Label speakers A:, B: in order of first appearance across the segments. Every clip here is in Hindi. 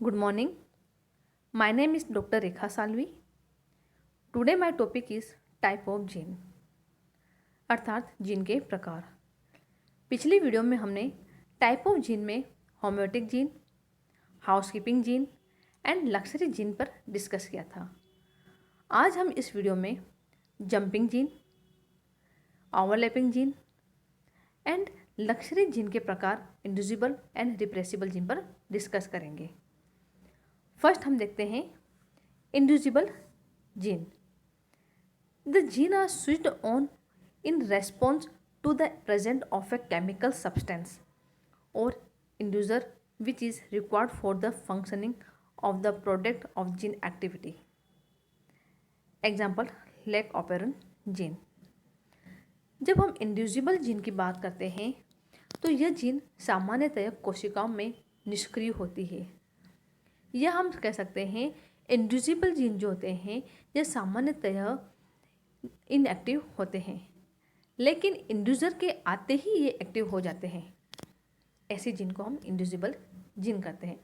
A: Good morning. My name is Dr. Rekha Salvi. Today my topic is type of gene अर्थात जीन के प्रकार। पिछली वीडियो में हमने टाइप ऑफ जीन में homeotic gene, housekeeping gene and luxury gene पर डिस्कस किया था। आज हम इस वीडियो में jumping gene, overlapping gene and luxury gene के प्रकार इंड्यूसिबल एंड रिप्रेसिबल जीन पर डिस्कस करेंगे। फर्स्ट हम देखते हैं inducible gene. The gene are switched on in response to the presence of a chemical substance or inducer which is required for the functioning of the product of gene activity. Example, lac operon gene. जब हम इंड्यूसिबल जीन की बात करते हैं तो यह जीन सामान्यतः कोशिकाओं में निष्क्रिय होती है, या हम कह सकते हैं इंड्यूसिबल जीन जो होते हैं यह सामान्यतः इनएक्टिव होते हैं, लेकिन इंड्यूसर के आते ही ये एक्टिव हो जाते हैं। ऐसे जीन को हम इंड्यूसिबल जीन कहते हैं।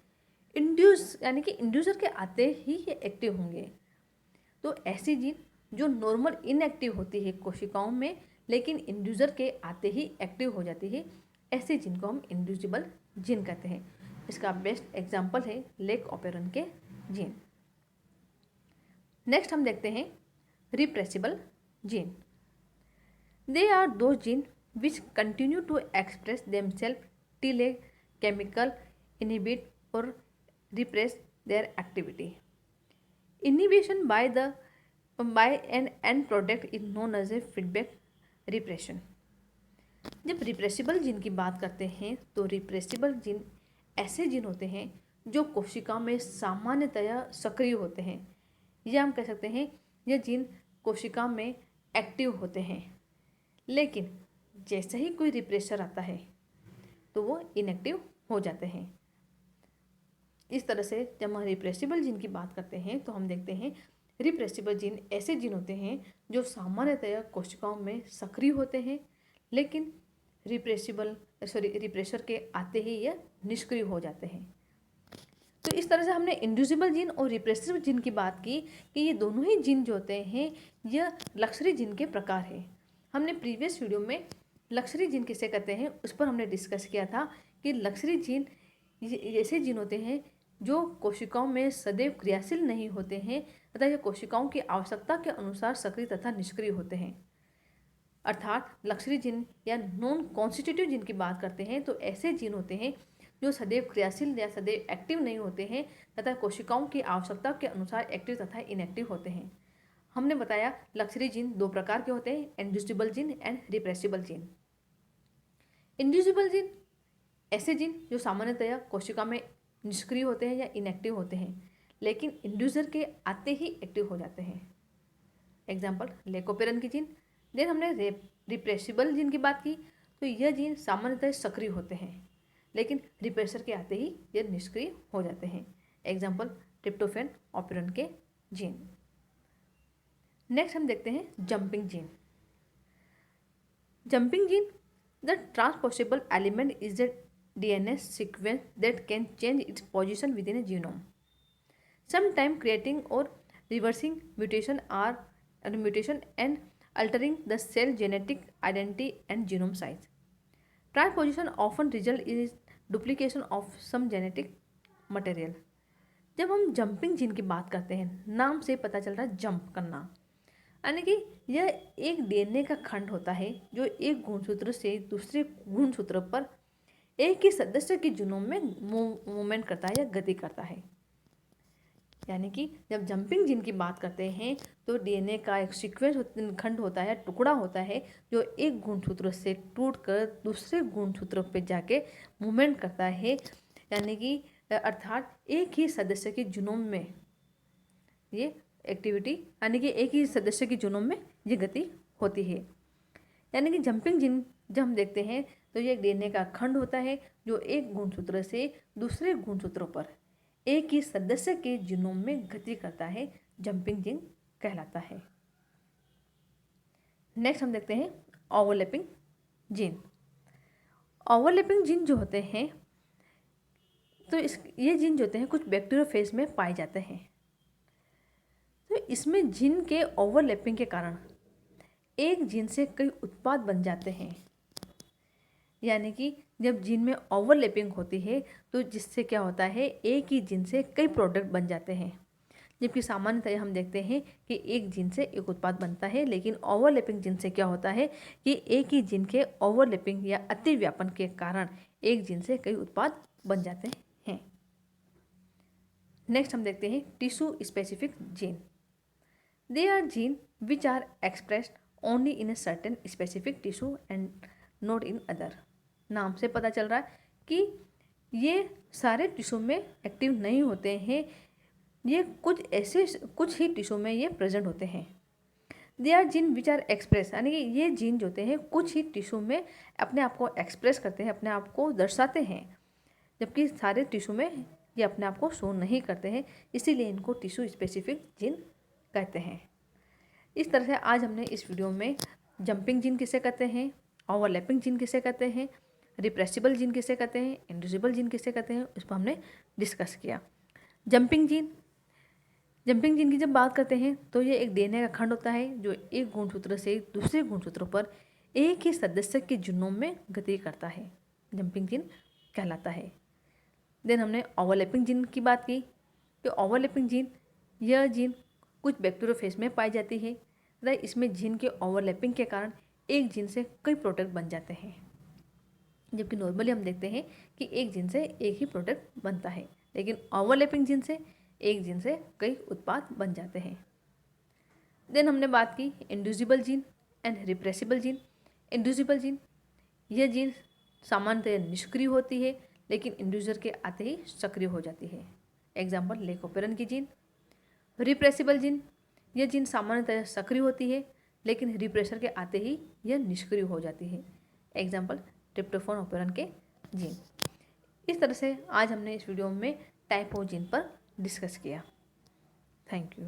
A: इंड्यूस यानी कि इंड्यूसर के आते ही ये एक्टिव होंगे। तो ऐसी जीन जो नॉर्मल इनएक्टिव होती है कोशिकाओं में, लेकिन इंड्यूसर के आते ही एक्टिव हो जाती है, ऐसे जीन को हम इंड्यूसिबल जीन कहते हैं। इसका बेस्ट एग्जाम्पल है लेक ओपेरन के जीन। नेक्स्ट हम देखते हैं repressible gene. They are those genes which continue to express themselves till a chemical inhibit or repress their activity. Inhibition by an end product is known as a feedback repression. जब रिप्रेसिबल जीन की बात करते हैं तो रिप्रेसिबल जीन ऐसे जीन होते हैं जो कोशिका में सामान्यतया सक्रिय होते हैं, या हम कह सकते हैं यह जीन कोशिका में एक्टिव होते हैं, लेकिन जैसे ही कोई रिप्रेशर आता है तो वो इनएक्टिव हो जाते हैं। इस तरह से जब हम रिप्रेसिबल जीन की बात करते हैं तो हम देखते हैं रिप्रेसिबल जीन ऐसे जीन होते हैं जो सामान्यतया कोशिकाओं में सक्रिय होते हैं, लेकिन रिप्रेशर के आते ही यह निष्क्रिय हो जाते हैं। तो इस तरह से हमने इंड्यूसिबल जीन और रिप्रेसिबल जीन की बात की कि ये दोनों ही जीन जो होते हैं यह लक्सरी जीन के प्रकार हैं। हमने प्रीवियस वीडियो में लक्सरी जीन किसे कहते हैं उस पर हमने डिस्कस किया था कि लक्सरी जीन ऐसे जीन होते हैं जो कोशिकाओं में सदैव क्रियाशील नहीं होते हैं तथा यह कोशिकाओं की आवश्यकता के अनुसार सक्रिय तथा निष्क्रिय होते हैं। अर्थात लक्सरी जीन या नॉन कॉन्स्टिट्यूटिव जीन की बात करते हैं तो ऐसे जीन होते हैं जो सदैव क्रियाशील या सदैव एक्टिव नहीं होते हैं तथा कोशिकाओं की आवश्यकता के अनुसार एक्टिव तथा इनएक्टिव होते हैं। हमने बताया लक्सरी जीन दो प्रकार के होते हैं, inducible gene and repressible gene. Inducible gene ऐसे जीन जो सामान्यतया कोशिका में निष्क्रिय होते हैं या इनएक्टिव होते हैं, लेकिन इंड्यूसर के आते ही एक्टिव हो जाते हैं। एग्जाम्पल लेकोपेरन की जीन। देन हमने रिप्रेसिबल जीन की बात की तो यह जीन सामान्यतः सक्रिय होते हैं, लेकिन रिप्रेशर के आते ही यह निष्क्रिय हो जाते हैं। एग्जाम्पल ट्रिप्टोफैन ओपेरन के जीन। नेक्स्ट हम देखते हैं jumping gene. Jumping gene, the transportable element is the DNA sequence that can change its position within a genome, sometimes creating or reversing mutation and altering the cell genetic identity and genome size. Transposition often results in duplication of some genetic material. जब हम जंपिंग जीन की बात करते हैं, नाम से पता चल रहा है जंप करना, यानी कि यह एक DNA का खंड होता है जो एक गुणसूत्र से दूसरे गुणसूत्र पर एक ही सदस्य के जीनोम में मूवमेंट करता है या गति करता है। यानी कि जब जंपिंग जीन की बात करते हैं तो DNA का एक सीक्वेंस खंड होता है, टुकड़ा होता है जो एक गुणसूत्र से टूटकर दूसरे गुणसूत्र पे जाके मूवमेंट करता है, यानी कि अर्थात एक ही सदस्य के जीनोम में ये एक्टिविटी, यानी कि एक ही सदस्य के जीनोम में ये गति होती है। यानी कि जंपिंग जीन जब हम देखते हैं तो ये एक DNA का खंड होता है जो एक गुणसूत्र से दूसरे गुणसूत्रों पर एक ही सदस्य के जीनोम में गति करता है, जंपिंग जीन कहलाता है। नेक्स्ट हम देखते हैं ओवरलैपिंग जीन। ओवरलैपिंग जीन जो होते हैं तो ये जीन जो होते हैं कुछ बैक्टीरियोफेज में पाए जाते हैं। तो इसमें जीन के ओवरलैपिंग के कारण एक जीन से कई उत्पाद बन जाते हैं। यानी कि जब जीन में ओवरलैपिंग होती है तो जिससे क्या होता है, एक ही जीन से कई प्रोडक्ट बन जाते हैं। जबकि सामान्यतः हम देखते हैं कि एक जीन से एक उत्पाद बनता है, लेकिन ओवरलैपिंग जीन से क्या होता है कि एक ही जीन के ओवरलैपिंग या अतिव्यापन के कारण एक जीन से कई उत्पाद बन जाते हैं। नेक्स्ट हम देखते हैं tissue specific gene. They are gene which are expressed only in a certain specific tissue and not in other. नाम से पता चल रहा है कि ये सारे टिश्यू में एक्टिव नहीं होते हैं, ये कुछ ही टिश्यू में ये प्रेजेंट होते हैं। They are gene which are express, यानी कि ये जीन जो होते हैं कुछ ही टिश्यू में अपने आप को एक्सप्रेस करते हैं, अपने आप को दर्शाते हैं, जबकि सारे टिश्यू में ये अपने आप को शो नहीं करते हैं, इसीलिए इनको टिश्यू स्पेसिफिक जीन कहते हैं। इस तरह से आज हमने इस वीडियो में जंपिंग जीन किसे कहते हैं, ओवरलैपिंग जीन किसे कहते हैं, रिप्रेसिबल जीन किसे कहते हैं, इंड्यूसिबल जीन किसे कहते हैं, उस पर हमने डिस्कस किया। जंपिंग जीन की जब बात करते हैं तो ये एक डीएनए का खंड होता है जो एक गुणसूत्र से दूसरे गुणसूत्र पर एक ही सदस्य के जीनोम में गति करता है, जंपिंग जीन कहलाता है। देन हमने ओवरलैपिंग जीन की बात की कि ओवरलैपिंग जीन, यह जीन कुछ बैक्टीरियोफेज में पाई जाती है तथा इसमें जीन के ओवरलैपिंग के कारण एक जीन से कई प्रोडक्ट बन जाते हैं। जबकि नॉर्मली हम देखते हैं कि एक जीन से एक ही प्रोडक्ट बनता है, लेकिन ओवरलैपिंग जीन से एक जीन से कई उत्पाद बन जाते हैं। देन हमने बात की inducible gene and repressible gene. Inducible gene, यह जीन सामान्यतः निष्क्रिय होती है लेकिन इंड्यूसर के आते ही सक्रिय हो जाती है। एग्जाम्पल लेकोपेरन की जीन। रिप्रेसिबल जीन, यह जीन सामान्यतः सक्रिय होती है लेकिन रिप्रेशर के आते ही यह निष्क्रिय हो जाती है। एग्जाम्पल ट्रिप्टोफैन ओपेरन के जीन। इस तरह से आज हमने इस वीडियो में टाइप ऑफ जीन पर डिस्कस किया। Thank you.